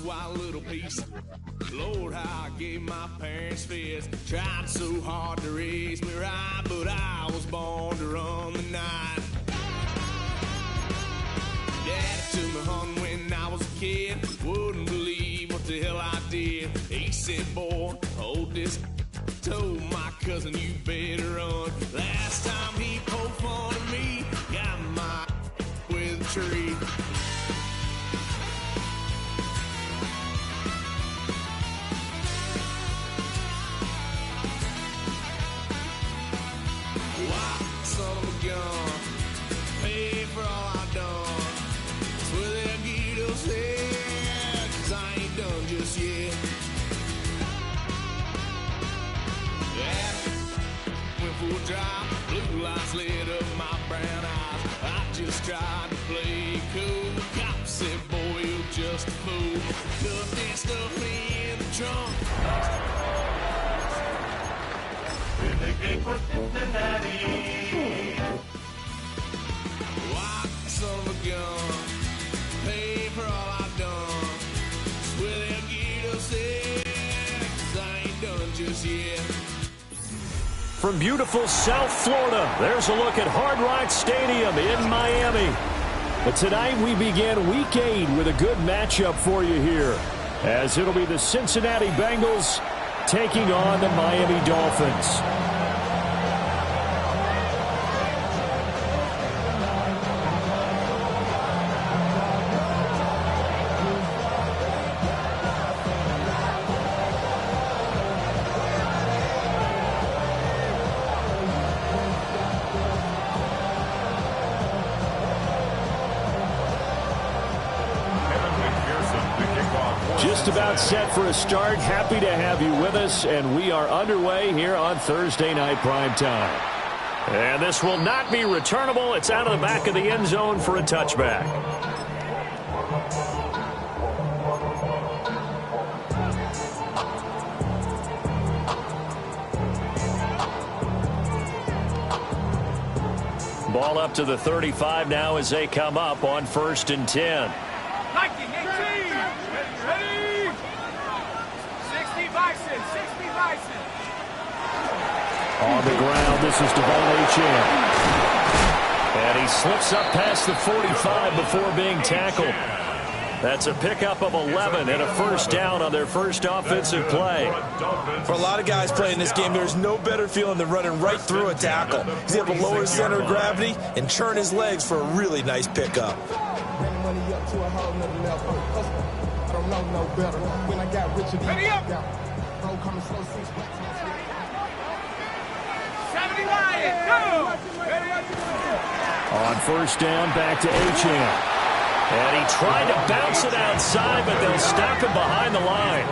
Wild little piece. Lord, how I gave my parents fist. Tried so hard to raise me right, but I was born to run the night. Daddy took me hunting when I was a kid. Wouldn't believe what the hell I did. He said, boy, hold this. Told my cousin, you better run. Last time he poked fun of me, got my with a tree. Son of a gun, pay for all I done. Swear they'll get us there, 'cause I ain't done just yet. Yeah, went for a drive, blue lights lit up my brown eyes. I just tried to play cool. Cop said, boy, you're just a fool. Cuffed and stuffed me in the trunk. Son of a gun, pay for all I've done. Swear they'll get us there, 'cause I ain't done just yet. From beautiful South Florida, there's a look at Hard Rock Stadium in Miami. But tonight we begin Week 8 with a good matchup for you here, as it'll be the Cincinnati Bengals taking on the Miami Dolphins. Just about set for a start. Happy to have you with us, and we are underway here on Thursday Night Primetime. And this will not be returnable. It's out of the back of the end zone for a touchback. Ball up to the 35 now as they come up on 1st and 10. On the ground, this is Devon Achane. And he slips up past the 45 before being tackled. That's a pickup of 11 and a first down on their first offensive play. For a lot of guys playing this game, there's no better feeling than running right through a tackle. He's able to lower his center of gravity and churn his legs for a really nice pickup. Ready up! On first down, back to Achane. And he tried to bounce it outside, but they'll stop him behind the line.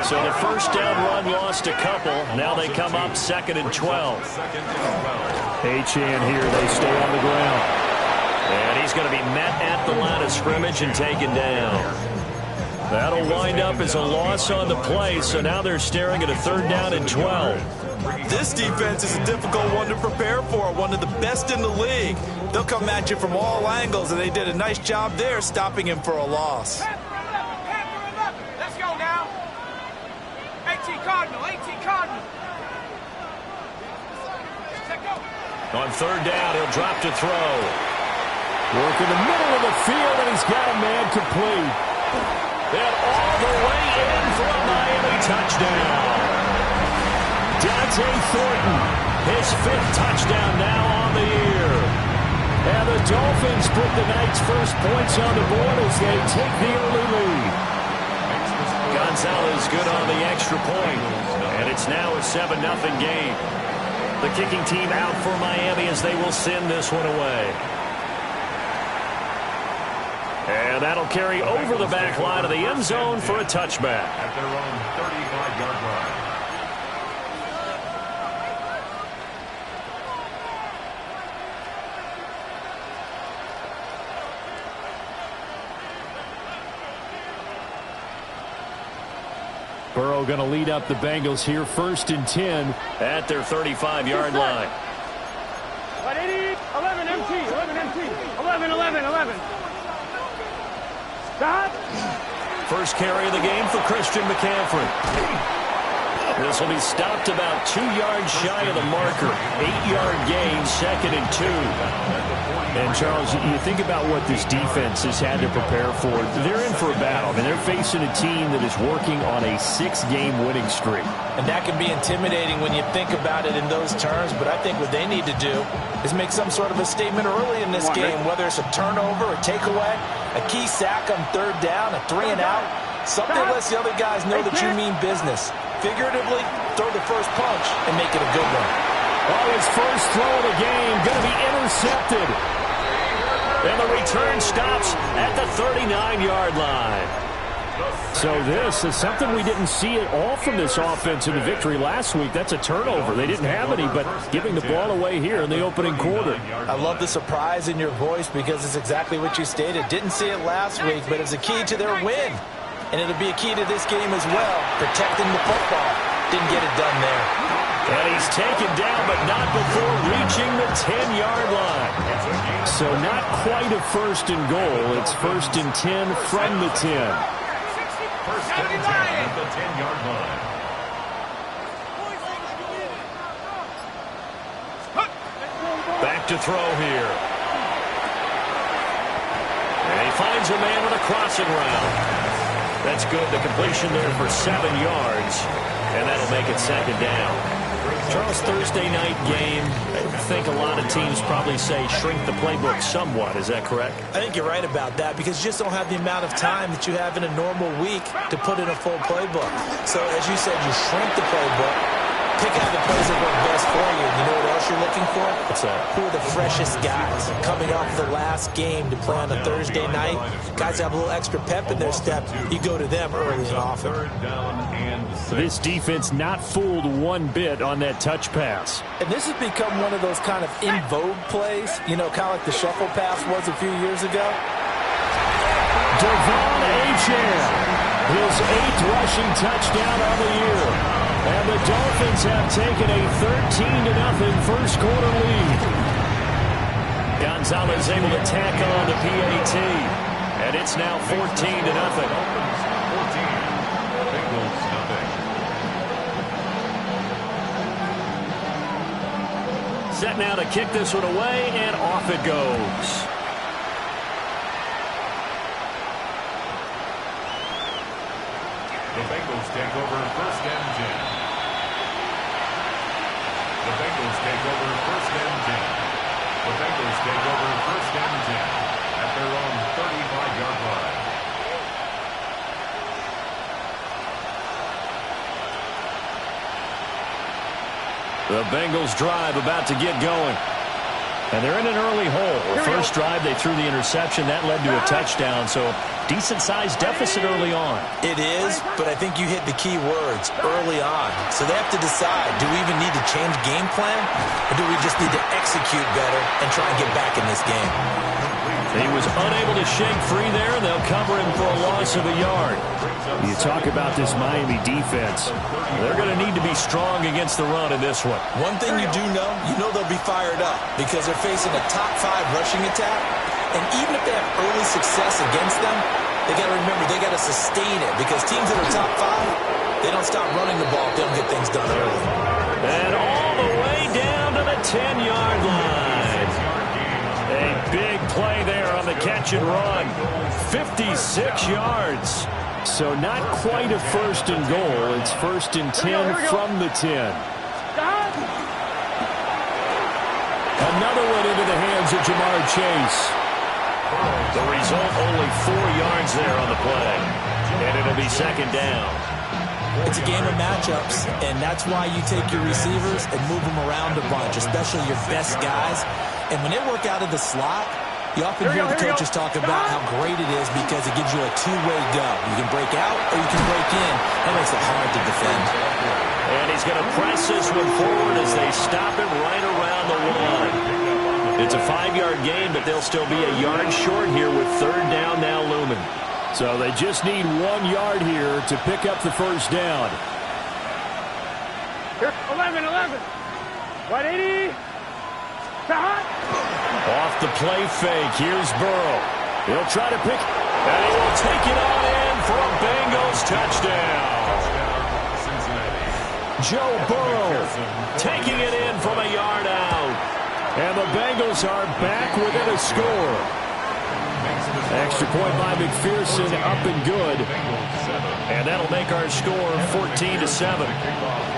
So the first down run lost a couple. Now they come up 2nd and 12. Achane here, they stay on the ground. And he's going to be met at the line of scrimmage and taken down. That'll wind up as a loss on the play, so now they're staring at a 3rd down and 12. This defense is a difficult one to prepare for, one of the best in the league. They'll come at you from all angles, and they did a nice job there stopping him for a loss. Let's go now. 18 Cardinal, 18 Cardinal. On 3rd down, he'll drop to throw. Work in the middle of the field, and he's got a man complete. And all the way in for a Miami touchdown. Dante Thornton, his 5th touchdown now on the year. And the Dolphins put the night's first points on the board as they take the early lead. Gonzalez good on the extra point. And it's now a 7-0 game. The kicking team out for Miami as they will send this one away. And that'll carry over the back line of the end zone for a touchback. At their own 35-yard line. Burrow going to lead up the Bengals here, 1st and 10 at their 35-yard line. 11 MT, 11 MT, 11. Stop. First carry of the game for Christian McCaffrey. This will be stopped about 2 yards shy of the marker. 8-yard gain, 2nd and 2. And, Charles, you think about what this defense has had to prepare for. They're in for a battle. I mean, they're facing a team that is working on a 6-game winning streak. And that can be intimidating when you think about it in those terms, but I think what they need to do is make some sort of a statement early in this game, whether it's a turnover, a takeaway, a key sack on 3rd down, a 3-and-out, something that lets the other guys know that you mean business. Figuratively, throw the first punch and make it a good one. Oh, his first throw of the game going to be intercepted. And the return stops at the 39-yard line. So this is something we didn't see at all from this offense in the victory last week. That's a turnover. They didn't have any, but giving the ball away here in the opening quarter. I love the surprise in your voice because it's exactly what you stated. Didn't see it last week, but it's a key to their win. And it'll be a key to this game as well, protecting the football. Didn't get it done there. And he's taken down, but not before reaching the 10-yard line. So not quite a 1st and goal. It's 1st and 10 from the 10. 1st and 10 at the 10-yard line. Back to throw here. And he finds a man with a crossing route. That's good. The completion there for 7 yards. And that'll make it 2nd down. Charles, Thursday night game, I think a lot of teams probably say shrink the playbook somewhat. Is that correct? I think you're right about that because you just don't have the amount of time that you have in a normal week to put in a full playbook. So, as you said, you shrink the playbook, pick out the plays that work best for you. You know what else you're looking for? What's that? Who are the freshest guys coming off the last game to play on a Thursday night? Guys have a little extra pep in their step. You go to them early and often. This defense not fooled one bit on that touch pass. And this has become one of those kind of in vogue plays, you know, kind of like the shuffle pass was a few years ago. Devon Achane, his 8th rushing touchdown of the year. And the Dolphins have taken a 13-0 first quarter lead. Gonzalez able to tack on the PAT. And it's now 14-0. Set now to kick this one away, and off it goes. The Bengals take over 1st and 10. The Bengals take over 1st and 10. The Bengals take over 1st and 10 at their own 35-yard line. The Bengals drive about to get going. And they're in an early hole. The first drive, they threw the interception. That led to a touchdown, so decent-sized deficit early on. It is, but I think you hit the key words, early on. So they have to decide, do we even need to change game plan, or do we just need to execute better and try and get back in this game? He was unable to shake free there. They'll cover him for a loss of a yard. You talk about this Miami defense. They're going to need to be strong against the run in this one. One thing you do know, they'll be fired up because they're facing a top 5 rushing attack. And even if they have early success against them, they got to remember they got to sustain it because teams that are top 5, they don't stop running the ball if they don't get things done early. And all the way down to the 10-yard line. A big play there on the catch and run. 56 yards. So not quite a 1st and goal. It's 1st and 10 from the 10. Another one into the hands of Jamar Chase. The result, only 4 yards there on the play. And it'll be 2nd down. It's a game of matchups, and that's why you take your receivers and move them around a bunch, especially your best guys. And when they work out of the slot, you often hear the coaches talk about how great it is because it gives you a two-way go. You can break out or you can break in. That makes it hard to defend. And he's going to press this one forward as they stop him right around the 1. It's a 5-yard gain, but they'll still be a yard short here with 3rd down now looming. So they just need 1 yard here to pick up the first down. 11. 180. Off the play fake. Here's Burrow. He'll try to pick, and he will take it on in for a Bengals touchdown. Joe Burrow taking it in from a yard out. And the Bengals are back within a score. Extra point by McPherson, up and good. And that'll make our score 14-7.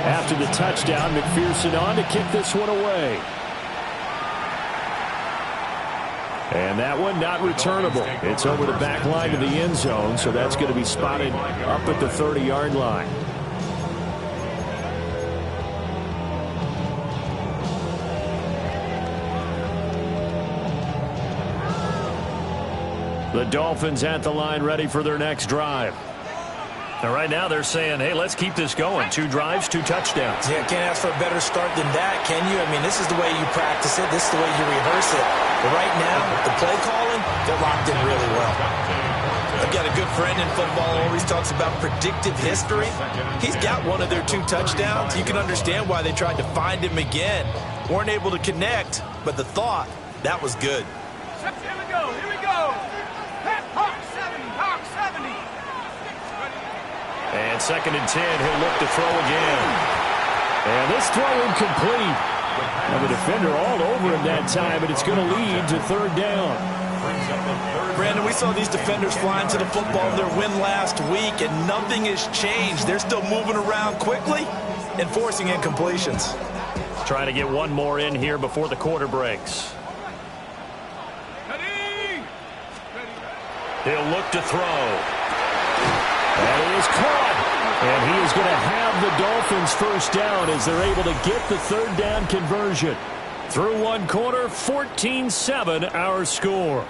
After the touchdown, McPherson on to kick this one away. And that one not returnable. It's over the back line to the end zone, so that's going to be spotted up at the 30-yard line. The Dolphins at the line ready for their next drive. And right now they're saying, hey, let's keep this going. 2 drives, 2 touchdowns. Yeah, can't ask for a better start than that, can you? I mean, this is the way you practice it. This is the way you rehearse it. But right now, the play calling, they're locked in really well. I've got a good friend in football who always talks about predictive history. He's got one of their 2 touchdowns. You can understand why they tried to find him again. Weren't able to connect, but the thought, that was good. Here we go. Hawk 70. And 2nd and 10, he'll look to throw again. And this throw incomplete. And the defender all over him that time, and it's going to lead to 3rd down. Brandon, we saw these defenders flying to the football in their win last week, and nothing has changed. They're still moving around quickly and forcing incompletions. Trying to get one more in here before the quarter breaks. He'll look to throw. And he is caught. And he is going to have the Dolphins first down as they're able to get the 3rd down conversion. Through 1 quarter, 14-7 our score.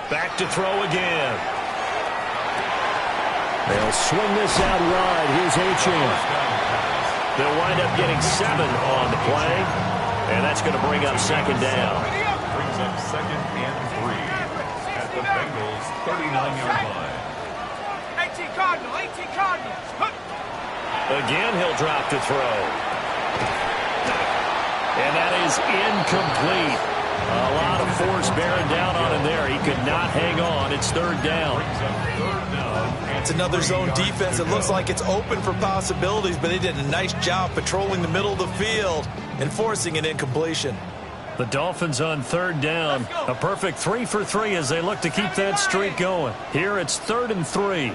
Back to throw again. They'll swing this out wide. Here's Achane. They'll wind up getting 7 on the play, and that's going to bring up 2nd down. Brings up 2nd and 3 at the Bengals' 39-yard line. 18 Cardinal. Again, he'll drop to throw. And that is incomplete. A lot of force bearing down on him there. He could not hang on. It's 3rd down. It's another zone defense. It looks like it's open for possibilities, but they did a nice job patrolling the middle of the field and forcing an incompletion. The Dolphins on 3rd down. A perfect 3 for 3 as they look to keep that streak going. Here it's 3rd and 3.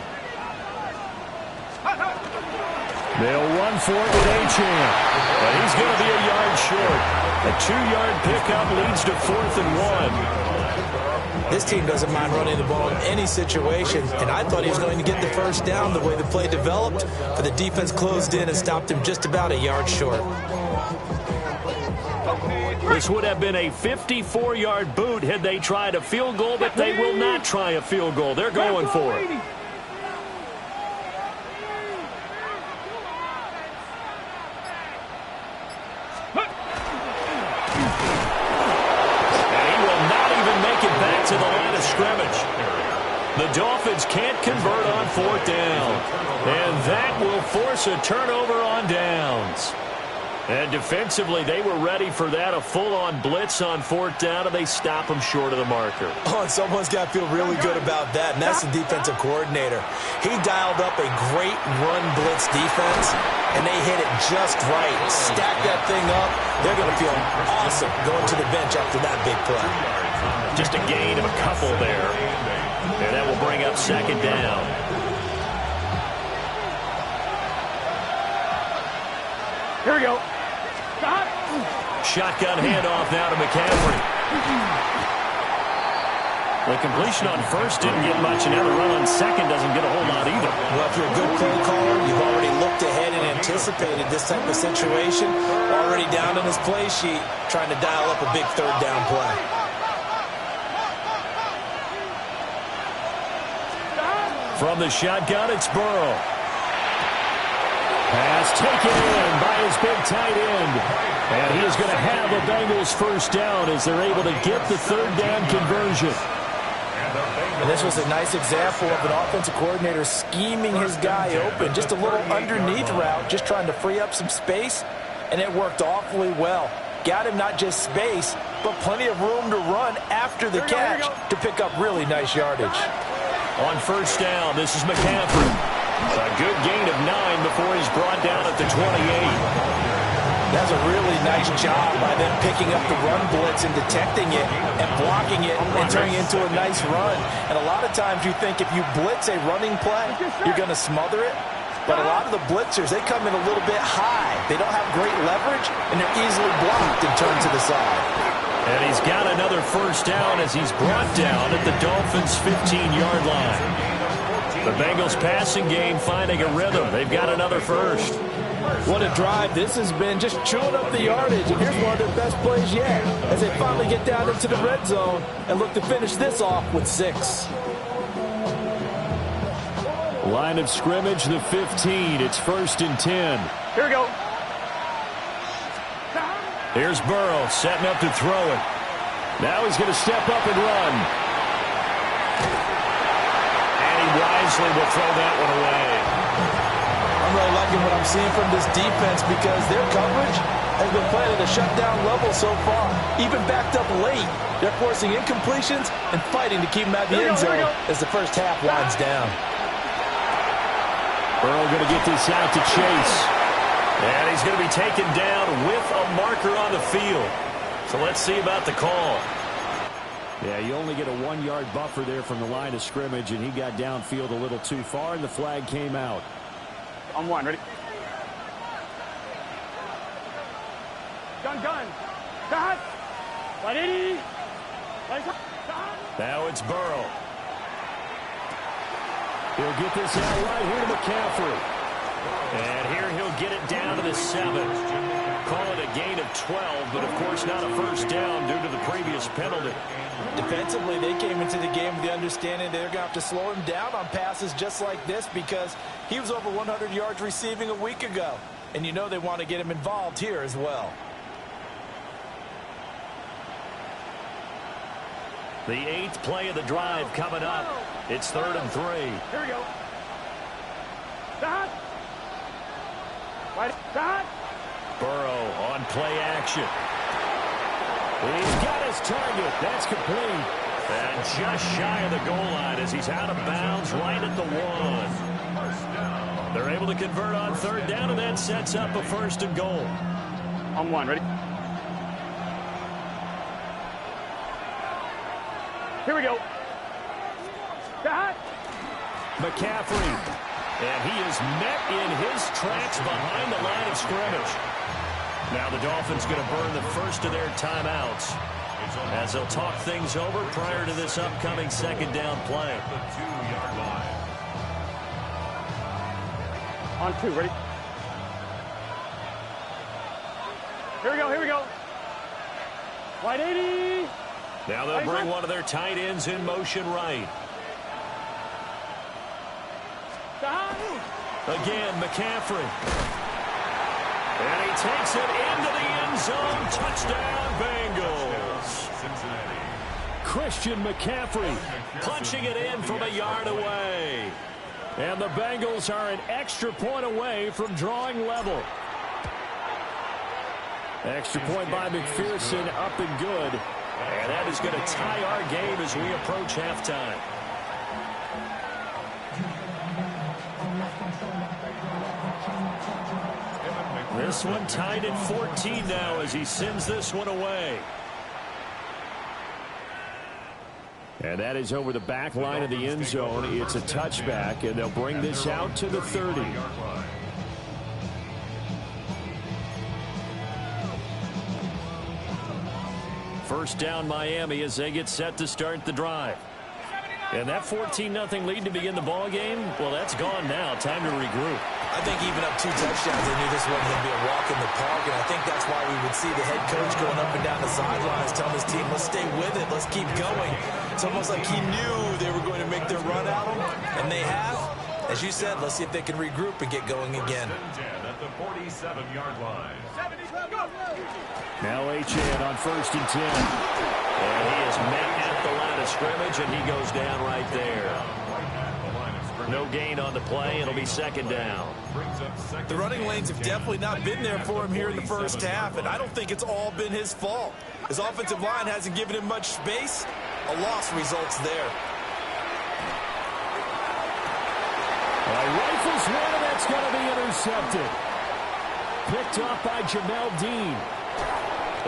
They'll run for it with Achane. But he's going to be a yard short. A 2-yard pickup leads to 4th and 1. This team doesn't mind running the ball in any situation, and I thought he was going to get the first down the way the play developed, but the defense closed in and stopped him just about a yard short. This would have been a 54-yard boot had they tried a field goal, but they will not try a field goal. They're going for it. To the line of scrimmage. The Dolphins can't convert on 4th down. And that will force a turnover on downs. And defensively, they were ready for that, a full-on blitz on 4th down, and they stop them short of the marker. Oh, and someone's got to feel really good about that, and that's the defensive coordinator. He dialed up a great run blitz defense, and they hit it just right. Stack that thing up. They're going to feel awesome going to the bench after that big play. Just a gain of a couple there. And that will bring up 2nd down. Here we go. Shotgun handoff now to McCaffrey. The completion on 1st didn't get much, and now the run on 2nd doesn't get a whole lot either. Well, if you're a good play caller, you've already looked ahead and anticipated this type of situation. Already down in his play sheet, trying to dial up a big 3rd down play. From the shotgun, it's Burrow. Pass taken in by his big tight end. And he is going to have a Bengals first down as they're able to get the third down conversion. And this was a nice example of an offensive coordinator scheming his guy open. Just a little underneath route, just trying to free up some space, and it worked awfully well. Got him not just space, but plenty of room to run after the catch to pick up really nice yardage. On first down, this is McCaffrey. A good gain of 9 before he's brought down at the 28. That's a really nice job by them picking up the run blitz and detecting it and blocking it and turning it into a nice run. And a lot of times you think if you blitz a running play, you're going to smother it. But a lot of the blitzers, they come in a little bit high. They don't have great leverage, and they're easily blocked and turned to the side. And he's got another first down as he's brought down at the Dolphins' 15-yard line. The Bengals passing game finding a rhythm. They've got another first. What a drive this has been, just chewing up the yardage. And here's one of their best plays yet as they finally get down into the red zone and look to finish this off with 6. Line of scrimmage, the 15. It's 1st and 10. Here we go. Here's Burrow setting up to throw it. Now he's going to step up and run. And he wisely will throw that one away. I'm really liking what I'm seeing from this defense because their coverage has been playing at a shutdown level so far. Even backed up late, they're forcing incompletions and fighting to keep them at the end zone as the first half winds down. Burrow going to get this out to Chase. And he's going to be taken down with a marker on the field. So let's see about the call. Yeah, you only get a 1-yard buffer there from the line of scrimmage, and he got downfield a little too far, and the flag came out. On 1, ready? Gun. Cut. 180. Now it's Burrow. He'll get this out right here to McCaffrey. And here he'll get it down to the 7. Call it a gain of 12, but of course not a first down due to the previous penalty. Defensively, they came into the game with the understanding they're going to have to slow him down on passes just like this because he was over 100 yards receiving a week ago. And you know they want to get him involved here as well. The 8th play of the drive coming up. It's 3rd and 3. Here we go. Stop. Right. Stop. Burrow on play action. He's got his target. That's complete. And just shy of the goal line as he's out of bounds right at the 1. They're able to convert on 3rd down, and that sets up a 1st and goal. On 1, ready? Here we go. Stop. McCaffrey. And he is met in his tracks behind the line of scrimmage. Now the Dolphins going to burn the first of their timeouts as they'll talk things over prior to this upcoming 2nd down play. On 2, ready? Here we go. Wide 80. Now they'll bring one of their tight ends in motion right. Again, McCaffrey. And he takes it into the end zone. Touchdown, Bengals. Christian McCaffrey punching it in from a yard away. And the Bengals are an extra point away from drawing level. Extra point by McPherson, up and good. And that is going to tie our game as we approach halftime. This one tied at 14 now as he sends this one away. And that is over the back line of the end zone. It's a touchback, and they'll bring this out to the 30. First down Miami as they get set to start the drive. And that 14-0 lead to begin the ball game, well, that's gone now. Time to regroup. I think even up 2 touchdowns, they knew this wasn't going to be a walk in the park, and I think that's why we would see the head coach going up and down the sidelines telling his team, let's stay with it, let's keep going. It's almost like he knew they were going to make their run at him, and they have. As you said, let's see if they can regroup and get going again. at the 47-yard line. Now Achane on 1st and 10. And he is met at the line of scrimmage, and he goes down right there. No gain on the play. It'll be 2nd down. The running lanes have definitely not been there for him here in the first half, and I don't think it's all been his fault. His offensive line hasn't given him much space. A loss results there. Rifles one, and that's going to be intercepted. Picked up by Jamel Dean.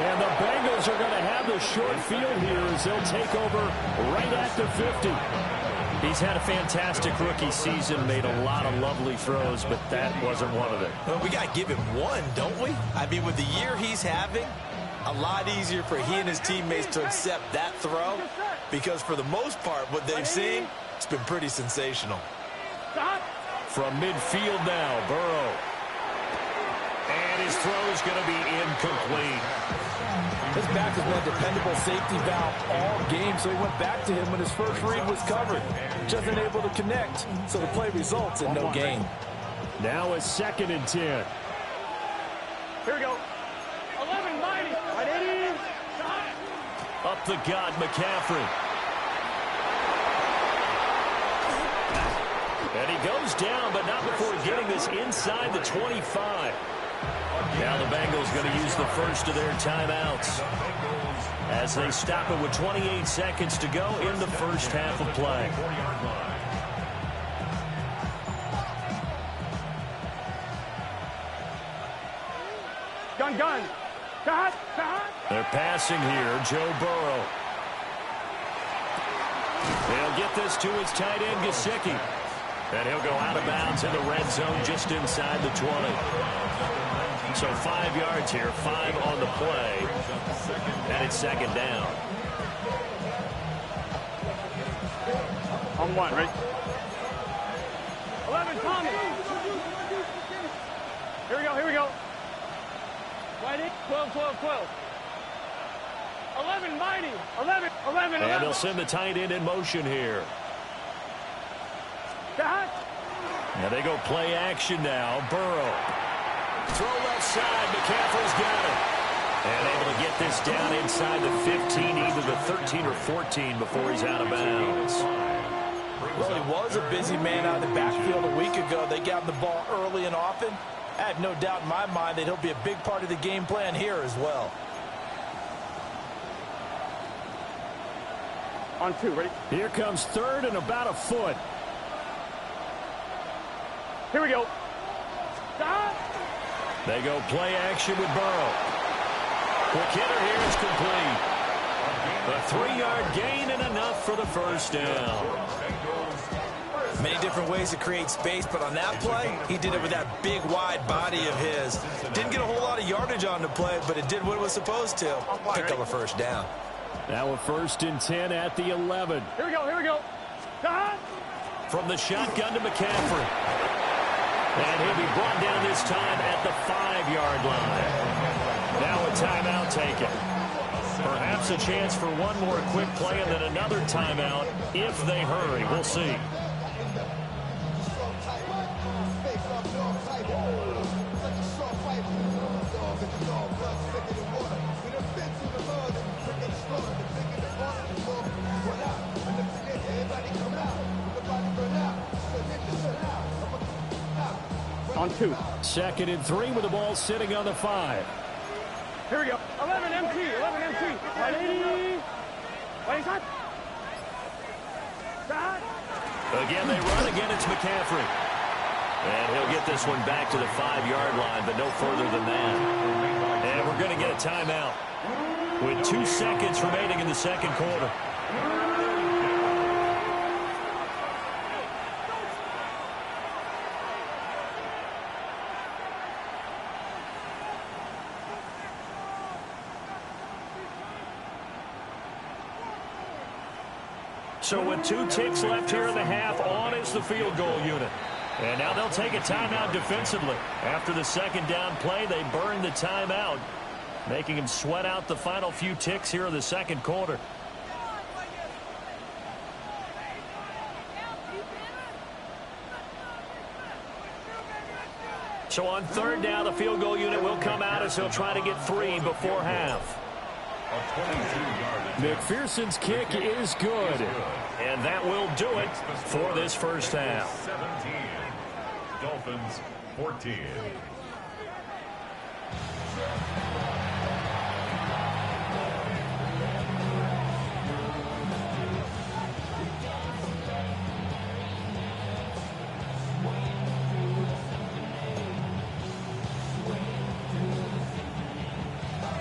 And the Bengals are going to have the short field here as they'll take over right at the 50. He's had a fantastic rookie season, made a lot of lovely throws, but that wasn't one of them. Well, we got to give him one, don't we? I mean, with the year he's having, a lot easier for he and his teammates to accept that throw, because for the most part, what they've seen, it's been pretty sensational. From midfield now, Burrow. And his throw is going to be incomplete. His back has been a dependable safety valve all game, so he went back to him when his first read was covered. Just unable to connect, so the play results in no gain. Now a 2nd and 10. Here we go. 11, mighty. Right, 80. Up the gut, McCaffrey. And he goes down, but not before getting this inside the 25. Now the Bengals going to use the first of their timeouts as they stop it with 28 seconds to go in the first half of play. Gun. Cut. They're passing here, Joe Burrow. They'll get this to his tight end, Gesicki. And he'll go out of bounds in the red zone just inside the 20. So 5 yards here, 5 on the play. And it's 2nd down. On 1, ready? 11, Tommy. Here we go. Right, 12. 11, mighty. 11. And they'll send the tight end in motion here. Now they go play action now. Burrow. Throw left side. McCaffrey's got it. And able to get this down inside the 15, either the 13 or 14 before he's out of bounds. Well, he was a busy man out of the backfield a week ago. They got him the ball early and often. I have no doubt in my mind that he'll be a big part of the game plan here as well. On 2, ready? Here comes 3rd and about a foot. Here we go. They go play action with Burrow. Quick hitter here is complete. A 3-yard gain and enough for the first down. Many different ways to create space, but on that play, he did it with that big, wide body of his. Didn't get a whole lot of yardage on the play, but it did what it was supposed to. Pick up a first down. Now a 1st and 10 at the 11. Here we go. From the shotgun to McCaffrey. And he'll be brought down this time at the 5-yard line. Now a timeout taken. Perhaps a chance for one more quick play and then another timeout if they hurry. We'll see. On 2. 2nd and 3 with the ball sitting on the 5. Here we go. 11 MT. Right, 80. Right, shot. Again, they run. Again, it's McCaffrey. And he'll get this one back to the 5-yard line, but no further than that. And we're going to get a timeout with 2 seconds remaining in the second quarter. So with 2 ticks left here in the half, on is the field goal unit. And now they'll take a timeout defensively. After the 2nd down play, they burn the timeout, making him sweat out the final few ticks here in the second quarter. So on third down, the field goal unit will come out as he'll try to get 3 before half. McPherson's kick is good. And that will do it for this first half. 17. Dolphins 14.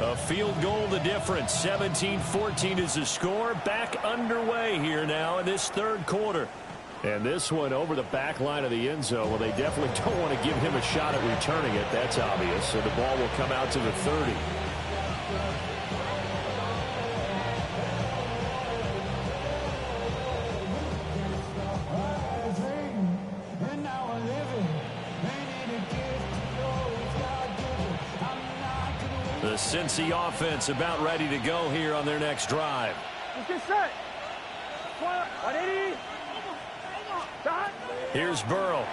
A field goal the difference. 17-14 is the score. Back underway here now in this third quarter. And this one over the back line of the end zone. Well, they definitely don't want to give him a shot at returning it. That's obvious. So the ball will come out to the 30. The Cincy offense about ready to go here on their next drive. Let's get set. 180. Stop. Here's Burrow.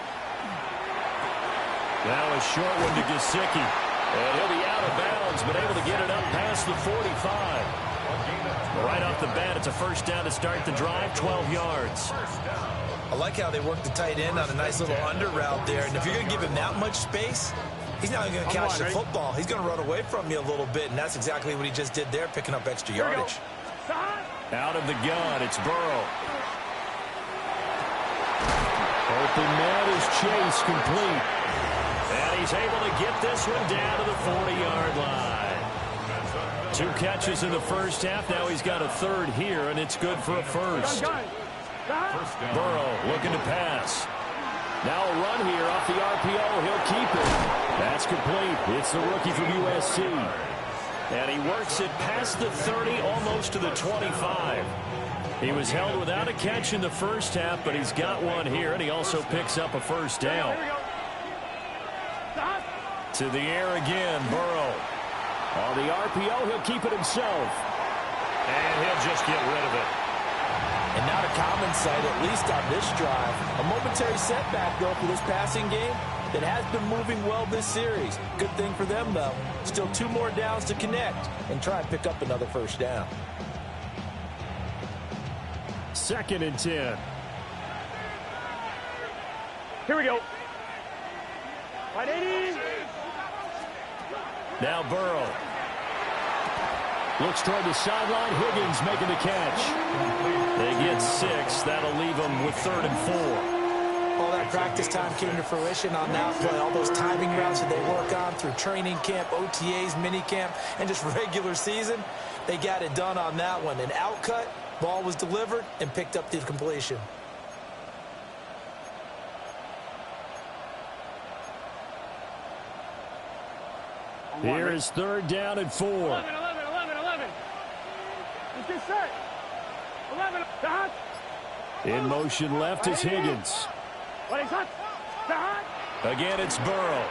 Now a short one to Gesicki. And he'll be out of bounds, but able to get it up past the 45. Right off the bat, it's a first down to start the drive, 12 yards. I like how they work the tight end on a nice little under route there. And if you're going to give him that much space, he's not going to catch the football. He's going to run away from you a little bit, and that's exactly what he just did there, picking up extra yardage. Out of the gun, it's Burrow. Open man is Chase, complete. And he's able to get this one down to the 40-yard line. 2 catches in the first half. Now he's got a third here, and it's good for a first. Burrow looking to pass. Now a run here off the RPO. He'll keep it. That's complete. It's the rookie from USC. And he works it past the 30, almost to the 25. He was held without a catch in the first half, but he's got one here, and he also picks up a first down. To the air again, Burrow. On the RPO, he'll keep it himself. And he'll just get rid of it. And not a common sight, at least on this drive. A momentary setback, though, for this passing game that has been moving well this series. Good thing for them, though. Still 2 more downs to connect and try and pick up another first down. 2nd and 10. Here we go. 180. Now Burrow. Looks toward the sideline. Higgins making the catch. They get 6. That'll leave them with 3rd and 4. All that practice time came to fruition on that play. All those timing routes that they work on through training camp, OTAs, minicamp, and just regular season, they got it done on that one. An outcut, ball was delivered, and picked up the completion. Here is 3rd down and 4. 11. Let's get set. 11. Stop. In motion left is Higgins. Again, it's Burrow.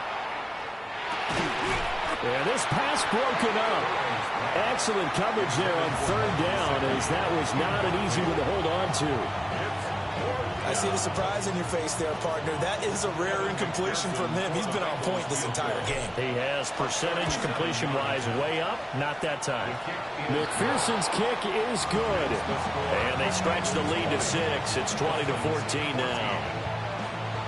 And this pass broken up. Excellent coverage there on 3rd down, as that was not an easy one to hold on to. I see the surprise in your face there, partner. That is a rare incompletion from him. He's been on point this entire game. He has percentage completion-wise way up. Not that time. McPherson's kick is good. And they stretch the lead to 6. It's 20-14 now.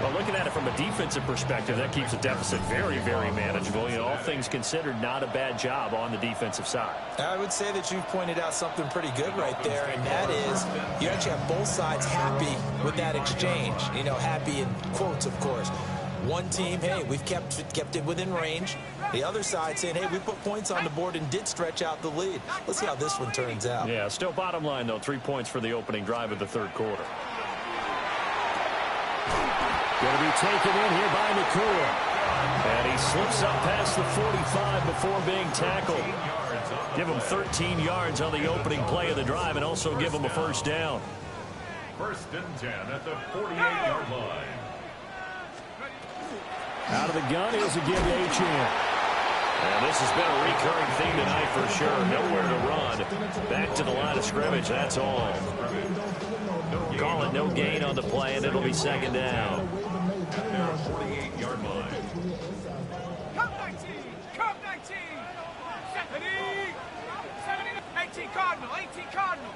Well, looking at it from a defensive perspective, that keeps the deficit very, very manageable. You know, all things considered, not a bad job on the defensive side. I would say that you've pointed out something pretty good right there, and that is you actually have both sides happy with that exchange. You know, happy in quotes, of course. One team, hey, we've kept it within range. The other side saying, hey, we put points on the board and did stretch out the lead. Let's see how this one turns out. Yeah, still bottom line, though, 3 points for the opening drive of the 3rd quarter. Going to be taken in here by Nakua. And he slips up past the 45 before being tackled. Give him 13 yards on the opening play of the drive and also give him a first down. 1st and 10 at the 48-yard line. Out of the gun is a give to Achane. And this has been a recurring theme tonight for sure. Nowhere to run. Back to the line of scrimmage, that's all. Call it no gain on the play, and it'll be 2nd down. At their 48-yard line. Cardinal, 18 Cardinal.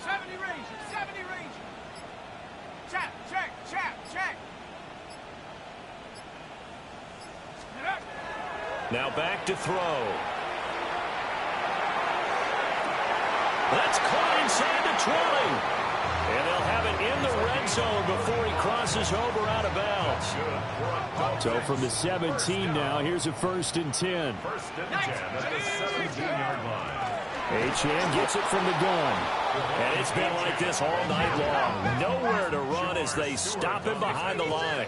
70 Ranger, 70 Ranger. Check, check, check, check. Now back to throw. That's caught inside the 20. And they'll have it in the red zone before he crosses over out of bounds. So from the 17 now, here's a 1st and 10. First and 10 at the 17-yard line. Achane gets it from the gun. And it's been like this all night long. Nowhere to run as they stop him behind the line.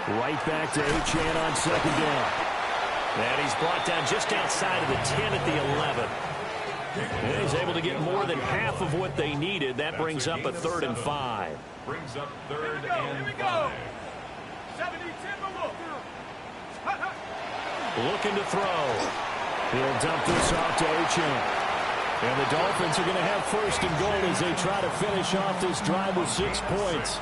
Right back to Achane on 2nd down. And he's brought down just outside of the 10 at the 11. And he's able to get more than half of what they needed. That brings up a 3rd and 5. Brings up 3rd and 5. 70 Timberwolf. Looking to throw. He'll dump this off to Achane. And the Dolphins are going to have 1st and goal as they try to finish off this drive with 6 points.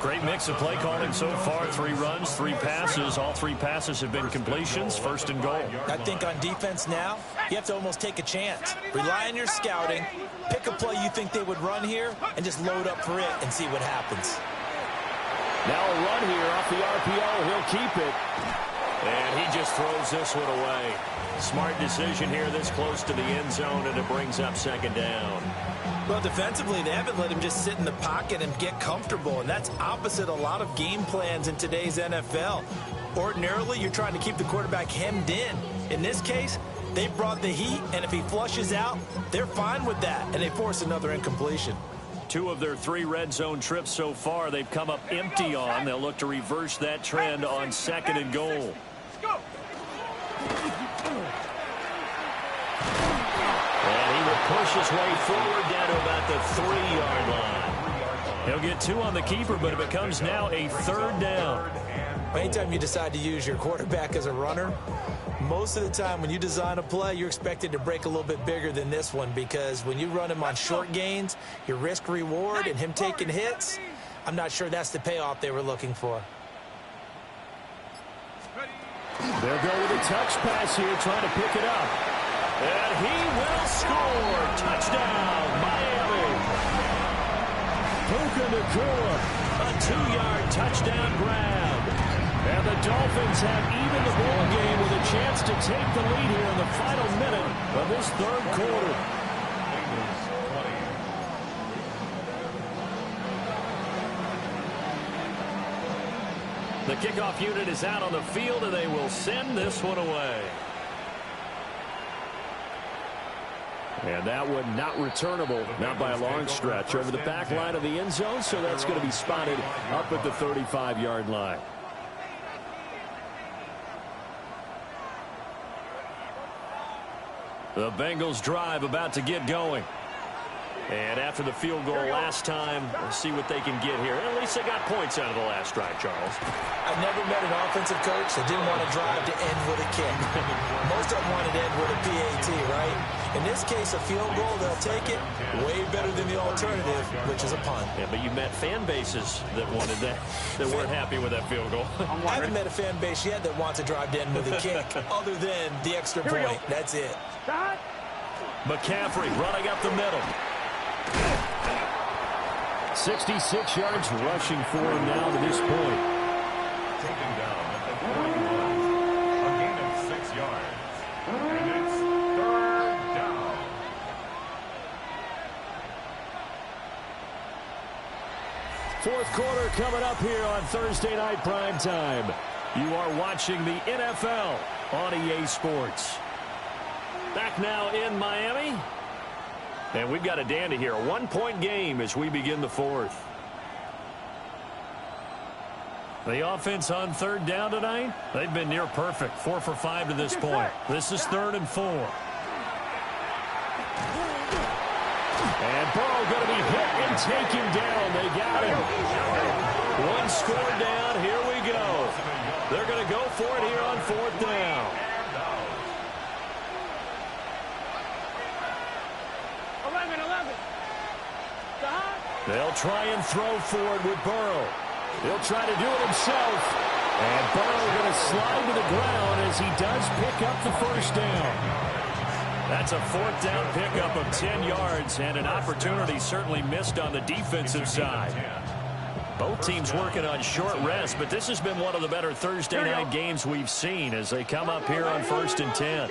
Great mix of play calling so far. 3 runs, 3 passes. All 3 passes have been completions. 1st and goal. I think on defense now, you have to almost take a chance. Rely on your scouting. Pick a play you think they would run here and just load up for it and see what happens. Now a run here off the RPO. He'll keep it. And he just throws this one away. Smart decision here this close to the end zone, and it brings up 2nd down. Well, defensively, they haven't let him just sit in the pocket and get comfortable, and that's opposite a lot of game plans in today's NFL. Ordinarily, you're trying to keep the quarterback hemmed in. In this case, they brought the heat, and if he flushes out, they're fine with that, and they force another incompletion. 2 of their 3 red zone trips so far they've come up empty on. They'll look to reverse that trend on 2nd and goal. And he will push his way forward down to about the 3-yard line. He'll get 2 on the keeper, but it becomes now a 3rd down. Anytime you decide to use your quarterback as a runner, most of the time when you design a play, you're expected to break a little bit bigger than this one, because when you run him on short gains, your risk-reward and him taking hits, I'm not sure that's the payoff they were looking for. They'll go with a touch pass here, trying to pick it up. And he will score. Touchdown, Miami. Puka Nacua, a 2-yard touchdown grab. And the Dolphins have even the ball game with a chance to take the lead here in the final minute of this 3rd quarter. The kickoff unit is out on the field, and they will send this one away. And that one not returnable, not by a long stretch, over the back line of the end zone, so that's going to be spotted up at the 35-yard line. The Bengals drive about to get going. And after the field goal last time, we'll see what they can get here. At least they got points out of the last drive, Charles. I've never met an offensive coach that didn't want to drive to end with a kick. Most of them wanted to end with a PAT, right? In this case, a field goal, they'll take it. Way better than the alternative, which is a punt. Yeah, but you met fan bases that wanted that, that weren't happy with that field goal. I haven't met a fan base yet that wants to drive to end with a kick, other than the extra point. That's it. McCaffrey running up the middle. 66 yards rushing for him now to this point. Taken down at the 41. A gain of 6 yards. And it's 3rd down. Fourth quarter coming up here on Thursday Night Primetime. You are watching the NFL on EA Sports. Back now in Miami. And we've got a dandy here. A 1-point game as we begin the 4th. The offense on 3rd down tonight, they've been near perfect. 4 for 5 to this point. This is 3rd and 4. And Burrow going to be hit and taken down. They got him. 1 score down. Here we go. They're going to go for it here on 4th down. They'll try and throw for it with Burrow. He'll try to do it himself. And Burrow going to slide to the ground as he does pick up the 1st down. That's a 4th down pickup of 10 yards and an opportunity certainly missed on the defensive side. Both teams working on short rest, but this has been one of the better Thursday night games we've seen as they come up here on 1st and 10.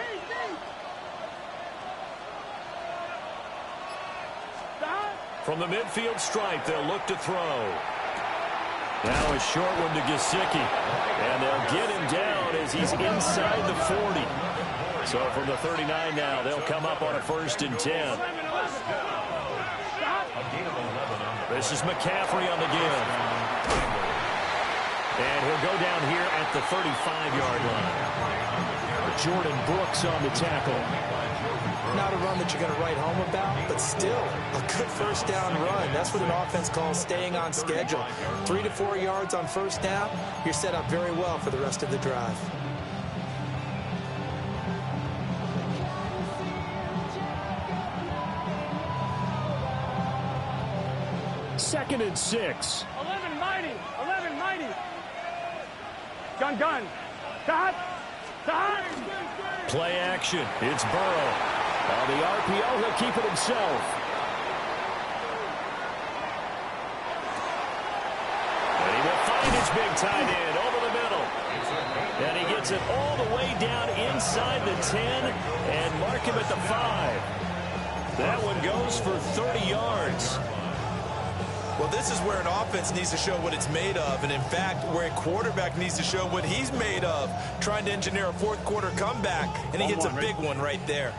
From the midfield stripe, they'll look to throw. Now a short one to Gesicki. And they'll get him down as he's inside the 40. So from the 39 now, they'll come up on a 1st and 10. This is McCaffrey on the give. And he'll go down here at the 35-yard line. Jordan Brooks on the tackle. Not a run that you're going to write home about, but still a good 1st down run. That's what an offense calls staying on schedule. 3 to 4 yards on 1st down, you're set up very well for the rest of the drive. Second and 6. 11 mighty. 11 mighty. Gun. Dot. Play action. It's Burrow. On the RPO, he'll keep it himself. And he will find his big tight end over the middle. And he gets it all the way down inside the 10 and mark him at the 5. That one goes for 30 yards. Well, this is where an offense needs to show what it's made of, and in fact, where a quarterback needs to show what he's made of, trying to engineer a 4th quarter comeback, and he hits a big one right there.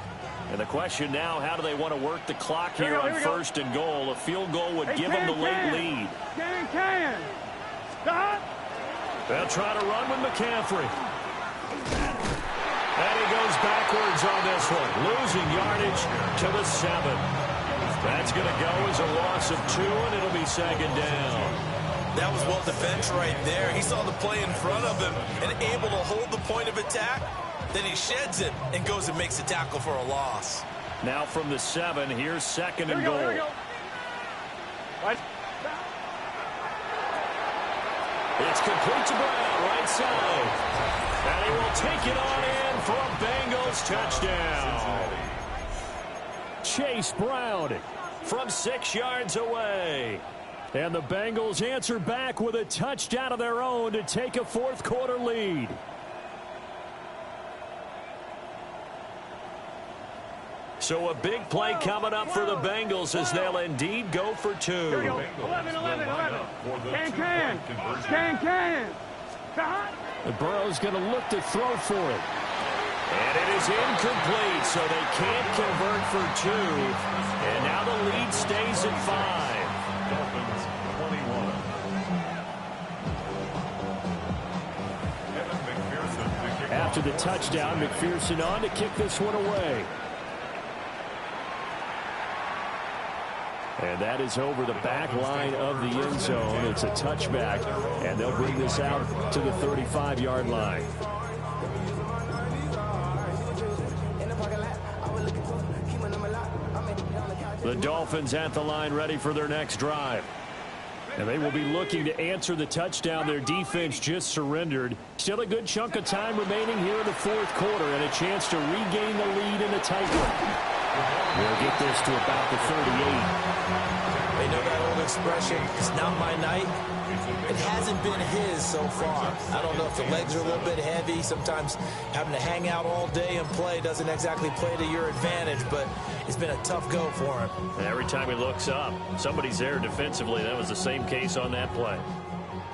And the question now, how do they want to work the clock here on 1st and goal? A field goal would give them the late lead. Stop. They'll try to run with McCaffrey. And he goes backwards on this one, losing yardage to the 7. That's going to go as a loss of 2, and it'll be 2nd down. That was well defense right there. He saw the play in front of him and able to hold the point of attack. Then he sheds it and goes and makes a tackle for a loss. Now from the 7, here's 2nd and goal. Here we go. Right. It's complete to Brown, right side. And he will take it on in for a Bengals touchdown. Chase Brown from 6 yards away. And the Bengals answer back with a touchdown of their own to take a 4th quarter lead. So a big play coming up for the Bengals as they'll indeed go for 2. Here we go. 11. Can. And Burrow's going to look to throw for it. And it is incomplete, so they can't convert for 2. And now the lead stays at 5. Dolphins 21. After the touchdown, McPherson on to kick this one away. And that is over the back line of the end zone. It's a touchback, and they'll bring this out to the 35-yard line. The Dolphins at the line ready for their next drive. And they will be looking to answer the touchdown their defense just surrendered. Still a good chunk of time remaining here in the 4th quarter and a chance to regain the lead in a tight one. We'll get this to about the 38. They know that old expression, it's not my night. It hasn't been his so far. I don't know if the legs are a little bit heavy. Sometimes having to hang out all day and play doesn't exactly play to your advantage, but it's been a tough go for him. And every time he looks up, somebody's there defensively. That was the same case on that play.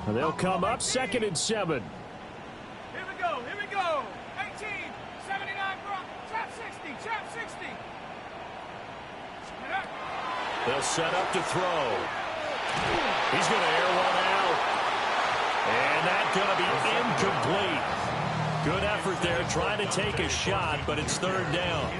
And they'll come up 2nd and 7. Here we go. 18, 79, trap 60. They'll set up to throw. He's going to air one out. And that's going to be incomplete. Good effort there trying to take a shot, but it's 3rd down.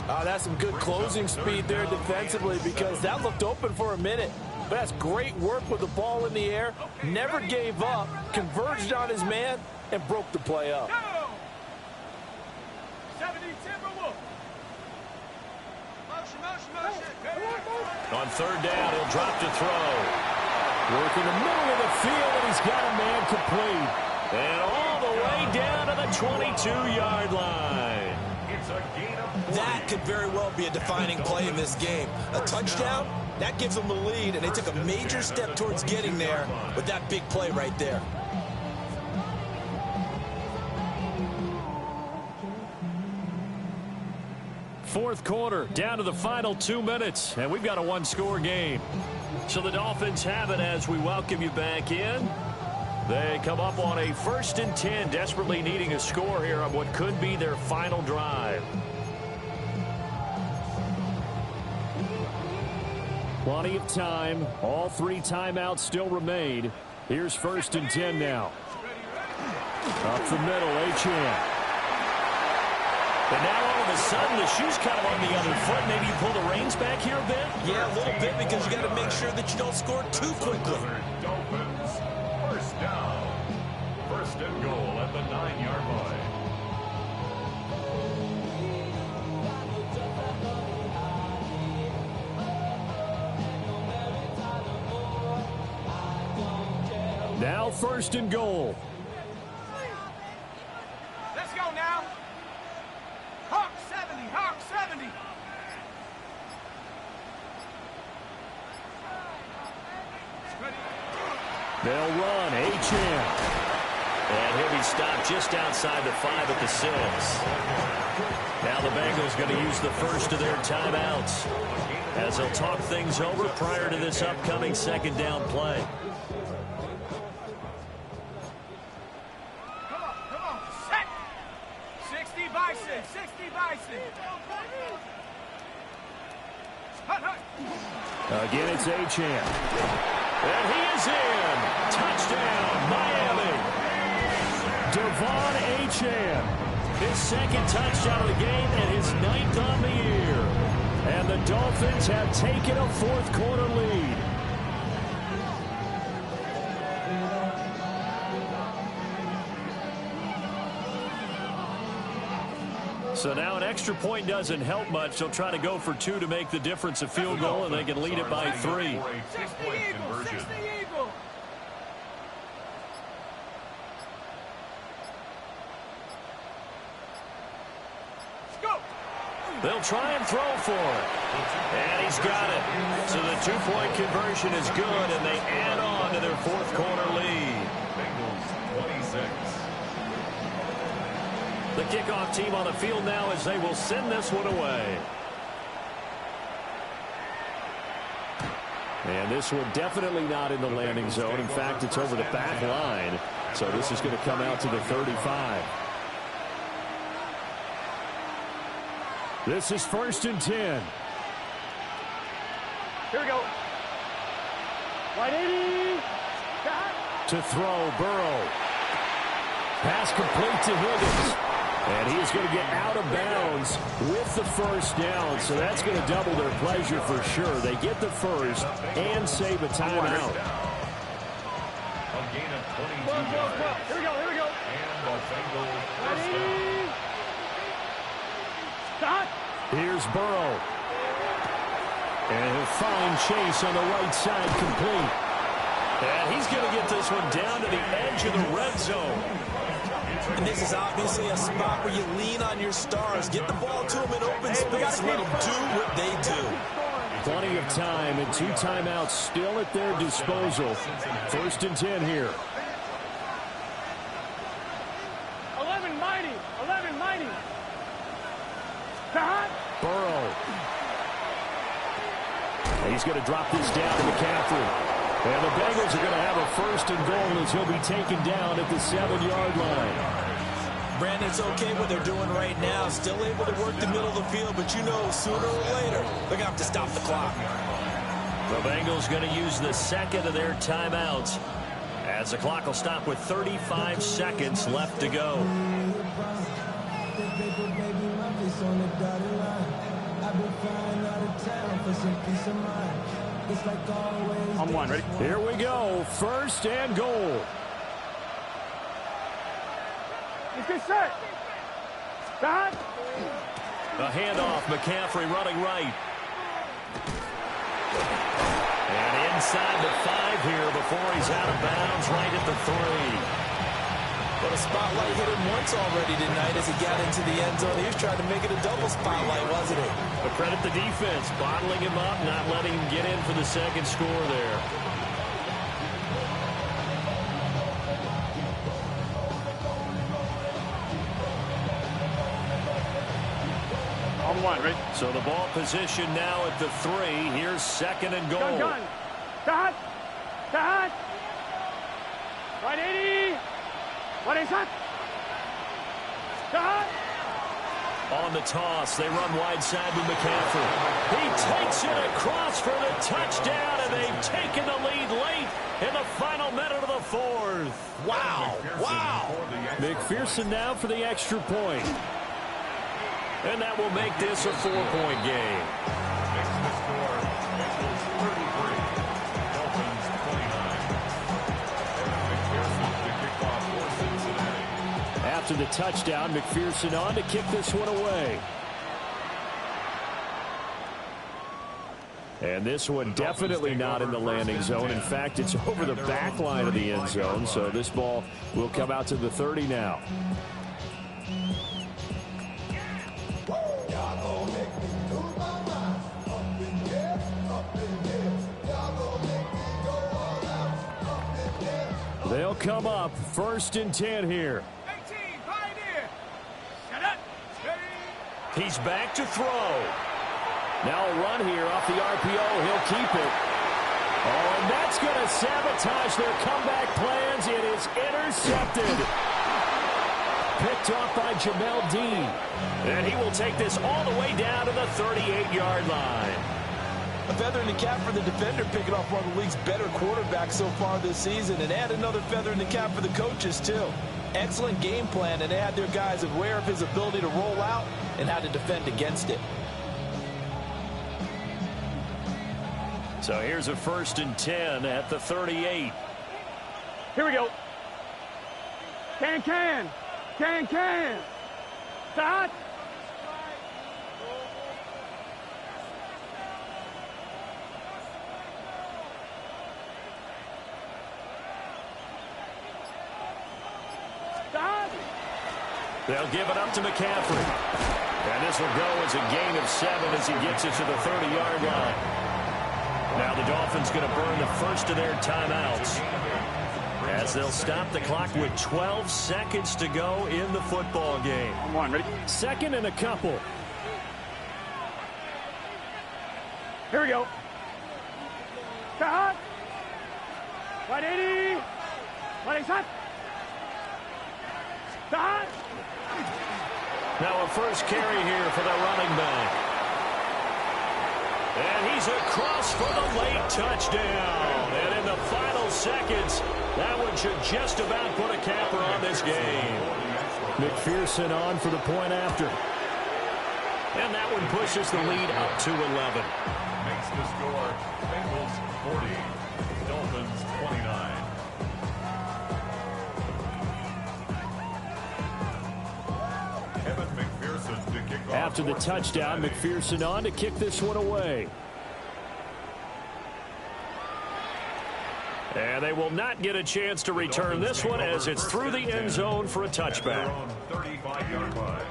That's some good closing speed there defensively because that looked open for a minute. But that's great work with the ball in the air. Never gave up, converged on his man, and broke the play up. 70 Timberwolf. On 3rd down, he'll drop to throw. Work in the middle of the field, and he's got a man complete. And all the way down to the 22-yard line. It's a gain of 40. That could very well be a defining play in this game. A touchdown, that gives them the lead, and they took a major step towards getting there with that big play right there. Fourth quarter, down to the final 2 minutes, and we've got a one-score game. So the Dolphins have it as we welcome you back in. They come up on a 1st and 10, desperately needing a score here on what could be their final drive. Plenty of time. All 3 timeouts still remain. Here's 1st and 10 now. Up the middle, Achane. And now all of a sudden the shoe's kind of on the other foot. Maybe you pull the reins back here a bit? Yeah, a little bit, because you got to make sure that you don't score too quickly. Dolphins, 1st down. 1st and goal at the 9-yard line. Now 1st and goal. Let's go now. Hawk 70, Hawk 70. They'll run, Achane. And he'll be stopped just outside the 5 at the 6. Now the Bengals going to use the first of their timeouts as they'll talk things over prior to this upcoming 2nd down play. Come on, set. 60 Bison, 60 Bison. Hut, hut. Again, it's Achane. And he is in. Touchdown, Miami. Devon Achane. His 2nd touchdown of the game and his 9th on the year. And the Dolphins have taken a 4th quarter lead. So now an extra point doesn't help much. They'll try to go for 2 to make the difference a field goal, and they can lead it by 3. 60 Eagle, 60 Eagle. Let's go. They'll try and throw for it. And he's got it. So the 2-point conversion is good, and they add on to their 4th quarter lead. Bengals 26. The kickoff team on the field now as they will send this one away. And this one definitely not in the landing zone. In fact, it's over the back line. So this is going to come out to the 35. This is 1st and 10. Here we go. Wide 80. To throw, Burrow. Pass complete to Higgins. And he's going to get out of bounds with the 1st down. So that's going to double their pleasure for sure. They get the 1st and save a timeout. A gain of 22 Here we go, here we go. And the Bengals 1st down. Stop. Here's Burrow. And he'll find Chase on the right side complete. And he's going to get this one down to the edge of the red zone. And this is obviously a spot where you lean on your stars. Get the ball to them in open space and let them do what they do. Plenty of time and 2 timeouts still at their disposal. 1st and 10 here. 11 mighty. 11 mighty. Burrow. And he's going to drop this down to McCaffrey. And the Bengals are going to have a 1st and goal as he'll be taken down at the 7-yard line. Brandon, it's okay what they're doing right now. Still able to work the middle of the field, but you know sooner or later they're going to have to stop the clock. The Bengals going to use the 2nd of their timeouts as the clock will stop with 35 seconds left to go. I'm one. Ready? Here we go. 1st and goal. Let's get set. Stop. A handoff. McCaffrey running right. And inside the 5 here before he's out of bounds right at the 3. Well, the spotlight hit him once already tonight as he got into the end zone. He was trying to make it a double spotlight, wasn't he? But credit the defense, bottling him up, not letting him get in for the second score there. On one, right? So the ball position now at the 3. Here's second and goal. Gun. Start. Right 80. What is that? Start. On the toss, they run wide side with McCaffrey. He takes it across for the touchdown, and they've taken the lead late in the final minute of the 4th. Wow. McPherson now for the extra point. And that will make this a 4-point game. Makes the score Bengals 33, Dolphins 29. Evan McPherson to kick off for Cincinnati. After the touchdown, McPherson on to kick this one away. And this one definitely not in the landing zone. In fact, it's over the back line of the end zone. So this ball will come out to the 30 now. They'll come up 1st and 10 here. 18, Pioneer. Shut up. He's back to throw. Now a run here off the RPO. He'll keep it. Oh, and that's going to sabotage their comeback plans. It is intercepted. Picked off by Jamel Dean. And he will take this all the way down to the 38-yard line. A feather in the cap for the defender, picking off one of the league's better quarterbacks so far this season, and add another feather in the cap for the coaches, too. Excellent game plan, and they had their guys aware of his ability to roll out and how to defend against it. So here's a 1st and 10 at the 38. Here we go. Can. Start. They'll give it up to McCaffrey. And this will go as a gain of 7 as he gets it to the 30-yard line. Now the Dolphins going to burn the first of their timeouts as they'll stop the clock with 12 seconds to go in the football game. On one, ready? 2nd and a couple. Here we go. Start. Right 80. What is that? Start. Now a first carry here for the running back. And he's across for the late touchdown. And in the final seconds, that one should just about put a capper on this game. McPherson on for the point after. And that one pushes the lead up to 11. Makes the score Bengals 40, Dolphins 29. Evan McPherson to kick off. After the touchdown, McPherson on to kick this one away. And they will not get a chance to return this one as it's through the end zone for a touchback. 35-yard line.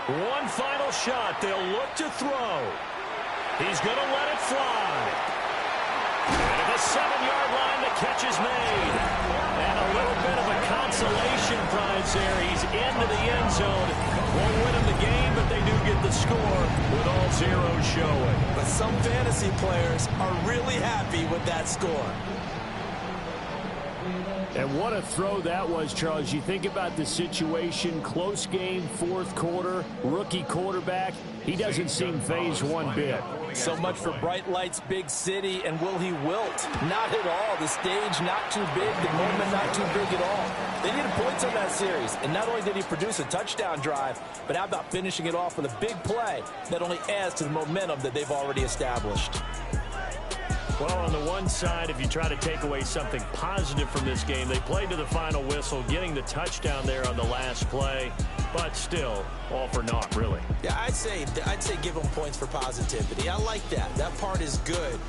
One final shot. They'll look to throw. He's going to let it fly. And at the 7-yard line, the catch is made. And a little bit of a consolation prize there. He's into the end zone. Won't win him the game, but they do get the score with all zeros showing. But some fantasy players are really happy with that score. And what a throw that was, Charles. You think about the situation, close game, fourth quarter, rookie quarterback. He doesn't seem phased one bit. So much for bright lights, big city, and will he wilt? Not at all. The stage not too big, the moment not too big at all. They needed points on that series, and not only did he produce a touchdown drive, but how about finishing it off with a big play that only adds to the momentum that they've already established. Well, on the one side, if you try to take away something positive from this game, they played to the final whistle, getting the touchdown there on the last play, but still, all for naught, really. Yeah, I'd say give them points for positivity. I like that. That part is good.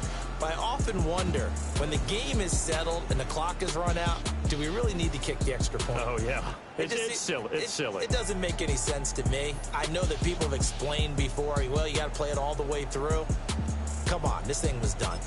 But I often wonder, when the game is settled and the clock is run out, do we really need to kick the extra point? Oh, yeah. It's silly. It's silly. It doesn't make any sense to me. I know that people have explained before, well, you got to play it all the way through. Come on, this thing was done.